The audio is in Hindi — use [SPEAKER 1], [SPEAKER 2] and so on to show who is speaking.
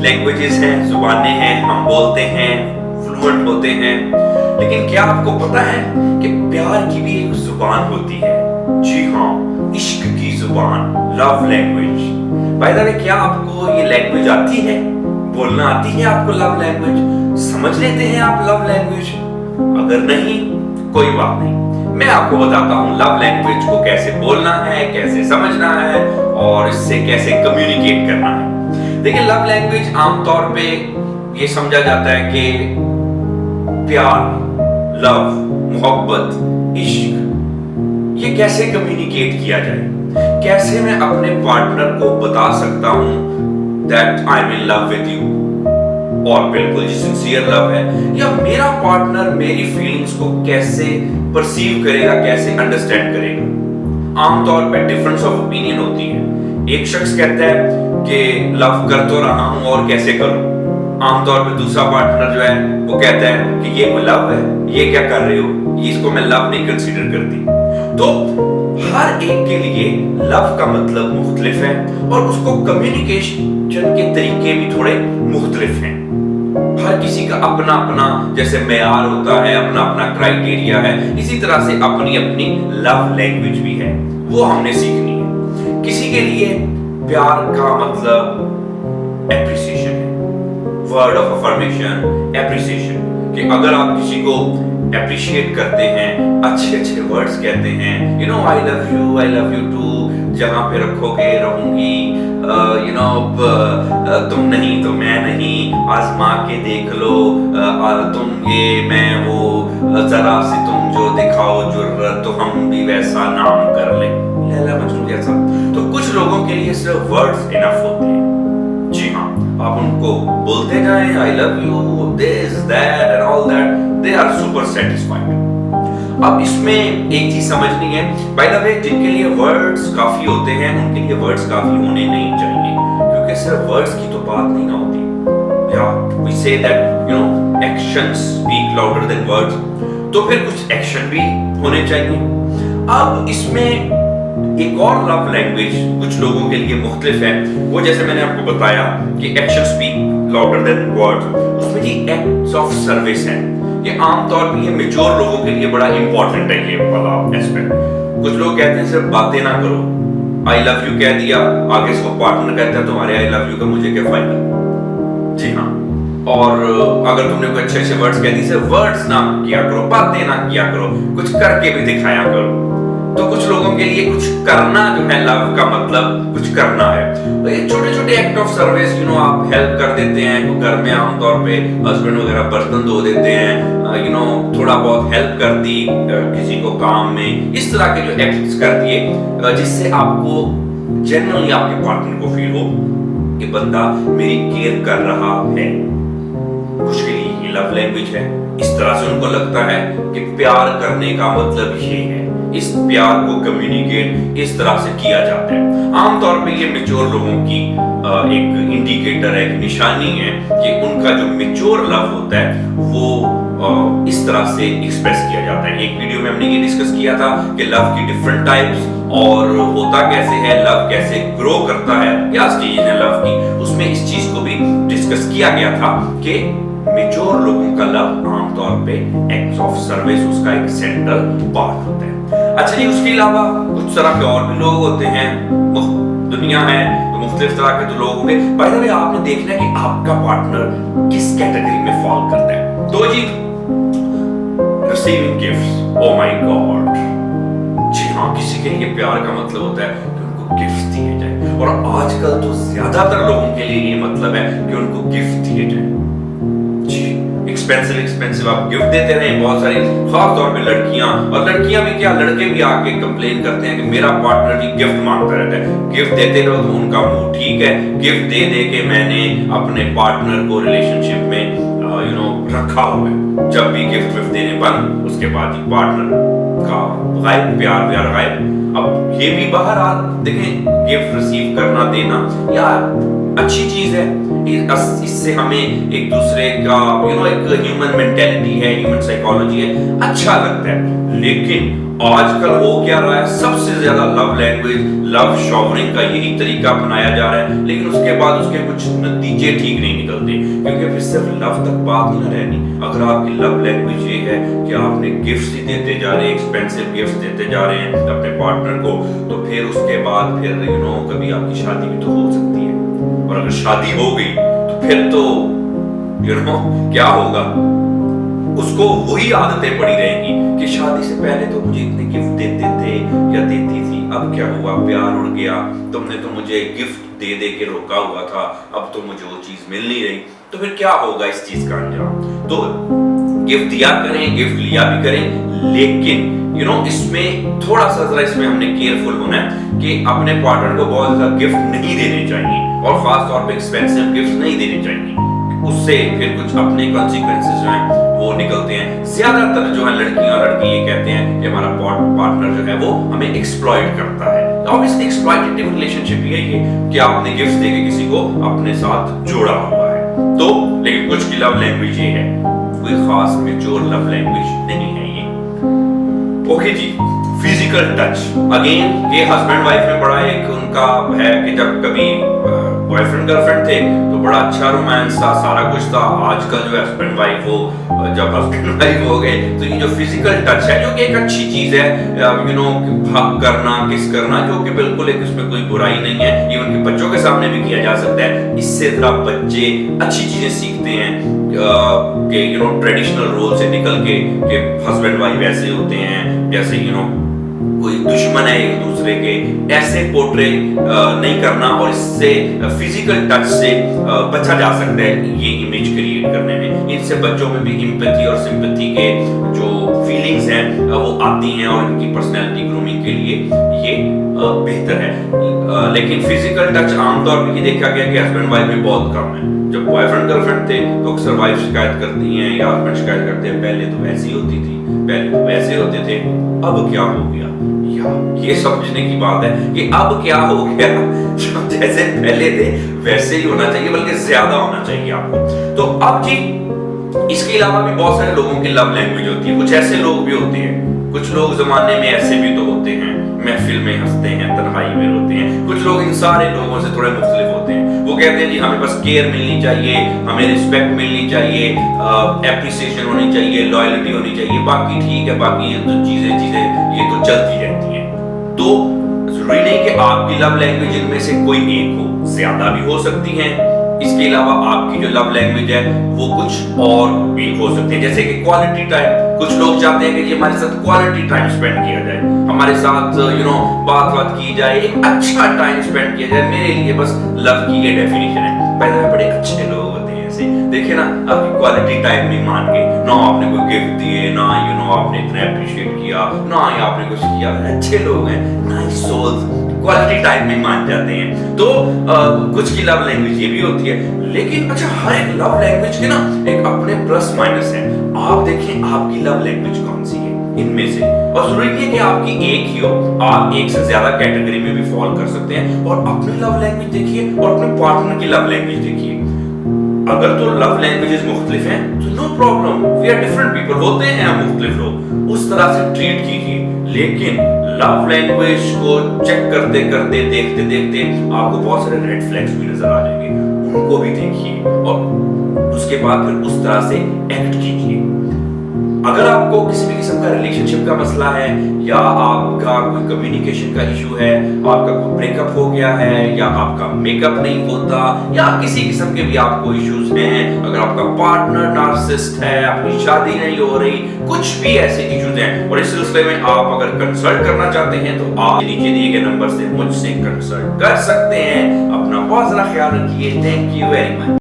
[SPEAKER 1] लैंग्वेजेस हैं, जुबानें हैं, हम बोलते हैं, फ्लुएंट होते हैं, लेकिन क्या आपको पता है कि प्यार की भी एक जुबान होती है? जी हाँ, इश्क की जुबान, love language. By the way, क्या आपको ये लैंग्वेज आती है? बोलना आती है आपको लव लैंग्वेज? समझ लेते हैं आप लव लैंग्वेज? अगर नहीं, कोई बात नहीं, मैं आपको बताता हूँ लव लैंग्वेज को कैसे बोलना है, कैसे समझना है और इससे कैसे कम्युनिकेट करना है। देखिए, लव लैंग्वेज आमतौर पे ये समझा जाता है कि प्यार, लव, मोहब्बत, इश्क, ये कैसे कम्युनिकेट किया जाए, कैसे मैं अपने पार्टनर को बता सकता हूं that I am in love with you, और बिल्कुल जी सिंसियर लव है, या मेरा पार्टनर मेरी फीलिंग्स को कैसे परसीव करेगा, कैसे अंडरस्टैंड करेगा। आमतौर पे डिफरेंस ऑफ ओपिनियन होती है। एक शख्स कहता है कि लव कर तो रहा हूं और कैसे करूं। आमतौर पे दूसरा पार्टनर जो है वो कहता है कि ये कोई लव है, ये क्या कर रहे हो, ये इसको मैं लव नहीं कंसीडर करती। तो हर एक के लिए लव का मतलब मुख्तलिफ है और उसको कम्युनिकेशन के तरीके भी थोड़े मुख्तलिफ हैं। हर किसी का अपना अपना जैसे मेयार होता है, अपना अपना क्राइटेरिया है, इसी तरह से अपनी अपनी लव लैंग्वेज भी है, वो हमने सीखनी है। किसी के लिए प्यार का मतलब एप्रिसिएशन है, वर्ड ऑफ अफर्मेशन, एप्रिसिएशन, कि अगर आप किसी को एप्रिशिएट करते हैं, अच्छे अच्छे वर्ड्स कहते हैं, you know I love you too, जहां पे रखोगे रहूंगी, यू नो तुम नहीं तो मैं नहीं, आजमा के देख लो, तुम ये मैं वो, जरा सी तुम जो दिखाओ जुर्रत तो हम भी वैसा नाम कर ले, लैला मजनू जैसा। तो कुछ लोगों के लिए सिर्फ वर्ड्स इनफ होते हैं। जी हाँ, आप उनको बोलते जाएं I love you, this that and all that, they are super satisfied. अब इसमें एक चीज समझनी है, बाय द वे, जिनके लिए वर्ड्स काफी होते हैं उनके लिए वर्ड्स काफी होने नहीं चाहिए, क्योंकि सिर्फ वर्ड्स की तो बात नहीं ना होती। या we say that you know actions speak louder than words, तो फिर कुछ एक्शन भी होने चाहिए। अब इसमें एक और लव लैंग्वेज कुछ लोगों के लिए मुख्तलिफ है, वो जैसे मैंने आपको बताया कि action speak louder than words, उसमें जी एक्ट्स ऑफ सर्विस है। ये आमतौर पे ये मैच्योर लोगों के लिए बड़ा इंपॉर्टेंट है ये वाला एस्पेक्ट। कुछ लोग कहते हैं सिर्फ बातें ना करो, आई लव यू कह दिया, आगे इसको पार्टनर कहता है तुम्हारे आई लव यू का मुझे क्या फायदा। जी हाँ, और अगर तुमने कोई अच्छे अच्छे वर्ड्स कह दी, सिर्फ वर्ड्स ना किया करो, बातें ना किया करो, कुछ करके भी दिखाया करो। तो कुछ लोगों के लिए कुछ करना जो है लव का मतलब कुछ करना है, तो ये छोटे छोटे act of service, you know, आप हेल्प कर देते हैं, तो घर में आमतौर पे हस्बैंड वगैरह बर्तन धो देते हैं, यू नो, थोड़ा बहुत हेल्प कर दी किसी को काम में, इस तरह के जो एक्ट्स कर दिए जिससे आपको जनरली आपके पार्टनर को फील हो कि बंदा मेरी केयर कर रहा है। कुछ के लिए ये लव लैंग्वेज है, इस तरह से उनको लगता है कि प्यार करने का मतलब ये है, इस प्यार को कम्युनिकेट इस तरह से किया जाता है। आमतौर पे ये मैच्योर लोगों की एक इंडिकेटर है, एक निशानी है कि उनका जो मैच्योर लव होता है वो इस तरह से एक्सप्रेस किया जाता है। एक वीडियो में हमने ये डिस्कस किया था कि लव की डिफरेंट टाइप्स और होता कैसे है, लव कैसे ग्रो करता है, क्या स्टेज है लव की, उसमें इस चीज को भी डिस्कस किया गया था कि मैच्योर लोगों का लव आमतौर पे एक्ट्स ऑफ सर्विस उसका एक सेंट्रल पार्ट होता है। अच्छा जी, उसके अलावा कुछ तरह के और भी लोग होते हैं, दुनिया है तो मुख्तलिफ तरह के तो लोग होंगे। बाय द वे, आपने देखना है कि आपका पार्टनर किस कैटेगरी में फॉल करता है। तो जी, receiving gifts, oh my god, जी हाँ, किसी के लिए प्यार का मतलब होता है कि उनको गिफ्ट दिए जाए, और आजकल तो ज्यादातर लोगों के लिए ये मतलब है कि उनको गिफ्ट दिए जाए। एक्सपेंसिव आप गिफ्ट देते रहे, बहुत सारी, खास तौर पे लड़कियां, और लड़कियां भी क्या, लड़के भी आके कंप्लेन करते हैं कि मेरा पार्टनर जी गिफ्ट मांगता रहता है। गिफ्ट देते रहो तो उनका मूड ठीक है, गिफ्ट दे दे के मैंने अपने पार्टनर को रिलेशनशिप में यू नो रखा हुआ है। जब भी गिफ्ट विफ्ट देने बंद, उसके बाद ही पार्टनर का गायब, प्यार व्यार गायब। अब ये भी बहरहाल देखें, गिफ्ट रिसीव करना देना यार अच्छी चीज है, इससे हमें एक दूसरे का यू नो एक ह्यूमन मेंटेलिटी है, ह्यूमन साइकोलॉजी है, अच्छा लगता है। लेकिन आजकल हो क्या रहा है, सबसे ज्यादा लव लैंग्वेज, लव शॉवरिंग का यही तरीका अपनाया जा रहा है, लेकिन उसके बाद उसके कुछ नतीजे ठीक नहीं निकलते, क्योंकि फिर सिर्फ लव तक बात नहीं रहनी। अगर आपकी लव लैंग्वेज ये है कि आपने गिफ्ट्स ही देते जा रहे हैं, एक्सपेंसिव गिफ्ट्स देते जा रहे हैं अपने पार्टनर को, तो फिर उसके बाद फिर कभी आपकी शादी भी तो हो सकती है, और अगर शादी हो गई तो फिर तो क्या होगा, उसको वही आदतें पड़ी रहेंगी कि शादी से पहले तो मुझे इतने गिफ्ट देते थे या देती थी, अब क्या हुआ, प्यार उड़ गया, तुमने तो मुझे गिफ्ट दे दे के रोका हुआ था, अब तो मुझे वो चीज मिल नहीं रही, तो फिर क्या होगा इस चीज का अंजाम। तो गिफ्ट दिया करें, गिफ्ट लिया भी करें, लेकिन इसमें थोड़ा सा जरा इसमें हमने केयरफुल होना है कि अपने पार्टनर को बहुत ज्यादा गिफ्ट नहीं देने चाहिए, और खास तौर पे एक्सपेंसिव गिफ्ट नहीं देने चाहिए, उससे फिर कुछ अपने कॉन्सिक्वेंसेस जो हैं वो निकलते हैं। ज्यादातर जो है लड़कियां और लड़के ये कहते हैं कि हमारा पार्टनर जो है वो हमें एक्सप्लॉइट करता है। ऑब्वियसली एक्सप्लॉइटेटिव रिलेशनशिप ही है ये कि आपने गिफ्ट देके किसी को अपने साथ जोड़ा हुआ है। तो लेकिन कुछ की लव लैंग्वेज ये है, कोई खास मेच्योर लव लैंग्वेज नहीं है ये। ओके जी, फिजिकल टच, अगेन ये हस्बैंड वाइफ में बड़ा एक उनका है कि जब कभी बॉयफ्रेंड गर्लफ्रेंड थे तो बड़ा अच्छा रोमांस था, सारा कुछ था। आजकल जो हस्बैंड वाइफ हो, जब हस्बैंड वाइफ हो गए तो ये जो फिजिकल टच है, जो कि एक अच्छी चीज है, हग करना, किस करना, जो कि बिल्कुल एक उसमें कोई बुराई नहीं है, इवन कि बच्चों के सामने भी किया जा सकता है। इससे जरा बच्चे अच्छी चीजें सीखते हैं कि ट्रेडिशनल रोल से निकल के हस्बैंड वाइफ ऐसे होते हैं जैसे कोई दुश्मन है एक दूसरे के, ऐसे पोर्ट्रे नहीं करना, और इससे फिजिकल टच से बचा जा सकता है ये इमेज क्रिएट करने में। इनसे बच्चों में भी एम्पैथी और सिंपैथी के जो फीलिंग्स हैं वो आती हैं, और इनकी पर्सनैलिटी ग्रूमिंग के लिए ये बेहतर है। लेकिन फिजिकल टच आमतौर पर ये देखा गया कि हस्बैंड वाइफ में बहुत कम है। जब बॉयफ्रेंड गर्लफ्रेंड थे तो अक्सर वाइफ शिकायत करती हैं या हस्बैंड शिकायत करते हैं, पहले तो ऐसी होती थी, पहले तो वैसे होते थे, अब क्या हो गया। ये समझने की बात है कि अब क्या हो गया, जैसे पहले थे वैसे ही होना चाहिए, बल्कि ज्यादा होना चाहिए आपको। तो अब जी इसके अलावा भी बहुत सारे लोगों की लव लैंग्वेज होती है। कुछ ऐसे लोग भी होते हैं, कुछ लोग जमाने में ऐसे भी तो होते हैं, महफिल में हंसते हैं, तन्हाई में रोते हैं। कुछ लोग इन सारे लोगों से थोड़े मुख्तलिफ होते हैं। वो कहते हैं जी हमें बस केयर मिलनी चाहिए, हमें रिस्पेक्ट मिलनी चाहिए, एप्रिसिएशन होनी चाहिए, लॉयल्टी होनी चाहिए, बाकी ठीक है, बाकी ये तो चीजें ये तो चलती रहती हैं। तो जरूरी नहीं कि आपकी लव लैंग्वेज इनमें से कोई एक हो, ज्यादा भी हो सकती हैं। इसके अलावा आपकी जो लव लैंग्वेज है वो कुछ और भी हो सकती है, जैसे कि क्वालिटी टाइम। कुछ लोग चाहते हैं कि ये हमारे साथ क्वालिटी टाइम स्पेंड किया जाए, हमारे साथ बात की जाए, एक अच्छा टाइम स्पेंड किया जाए। मेरे लिए बस लव की ये डेफिनेशन है। पहले बड़े अच्छे लोग होते हैं ऐसे, देखिए ना, आपकी क्वालिटी टाइम नहीं मान के, ना आपने कोई गिफ्ट दिए, ना आपने इतना अप्रिशिएट किया, ना ही आपने कुछ किया। अच्छे लोग हैं, नाइस सोल्स, क्वालिटी टाइम में मान जाते हैं। तो कुछ की लव लैंग्वेज ये भी होती है। लेकिन अच्छा, हर एक लव लैंग्वेज के ना एक अपने प्लस माइनस है। आप देखें आपकी लव लैंग्वेज कौन सी है इनमें से, और जरूरी नहीं है कि आपकी एक ही हो, आप एक से ज्यादा कैटेगरी में भी फॉल कर सकते हैं। और अपनी लव लैंग्वेज देखिए और अपने पार्टनर की लव लैंग्वेज देखिए। अगर तो लव लैंग्वेजेस मुख्तलिफ हैं तो no problem, we are different people, होते हैं हम मुख्तलिफ लोग, उस तरह से ट्रीट कीजिए। लेकिन लव लैंग्वेज को चेक करते करते देखते देखते आपको बहुत सारे रेड फ्लैग्स भी नजर आ जाएंगे, उनको भी देखिए और उसके बाद फिर उस तरह से एक्ट कीजिए। अगर आपको किसी भी किस्म का रिलेशनशिप का मसला है, या आपका कोई कम्युनिकेशन का इशू है, आपका कोई ब्रेकअप हो गया है, या आपका मेकअप नहीं होता, या किसी किस्म के भी आपको इश्यूज हैं, अगर आपका पार्टनर नार्सिसिस्ट है, आपकी शादी नहीं हो रही, कुछ भी ऐसे इश्यूज हैं, और इस सिलसिले में आप अगर कंसल्ट करना चाहते हैं तो आप नीचे दिए गए नंबर से मुझसे कंसल्ट कर सकते हैं। अपना बहुत सारा ख्याल रखिए। Thank you very much.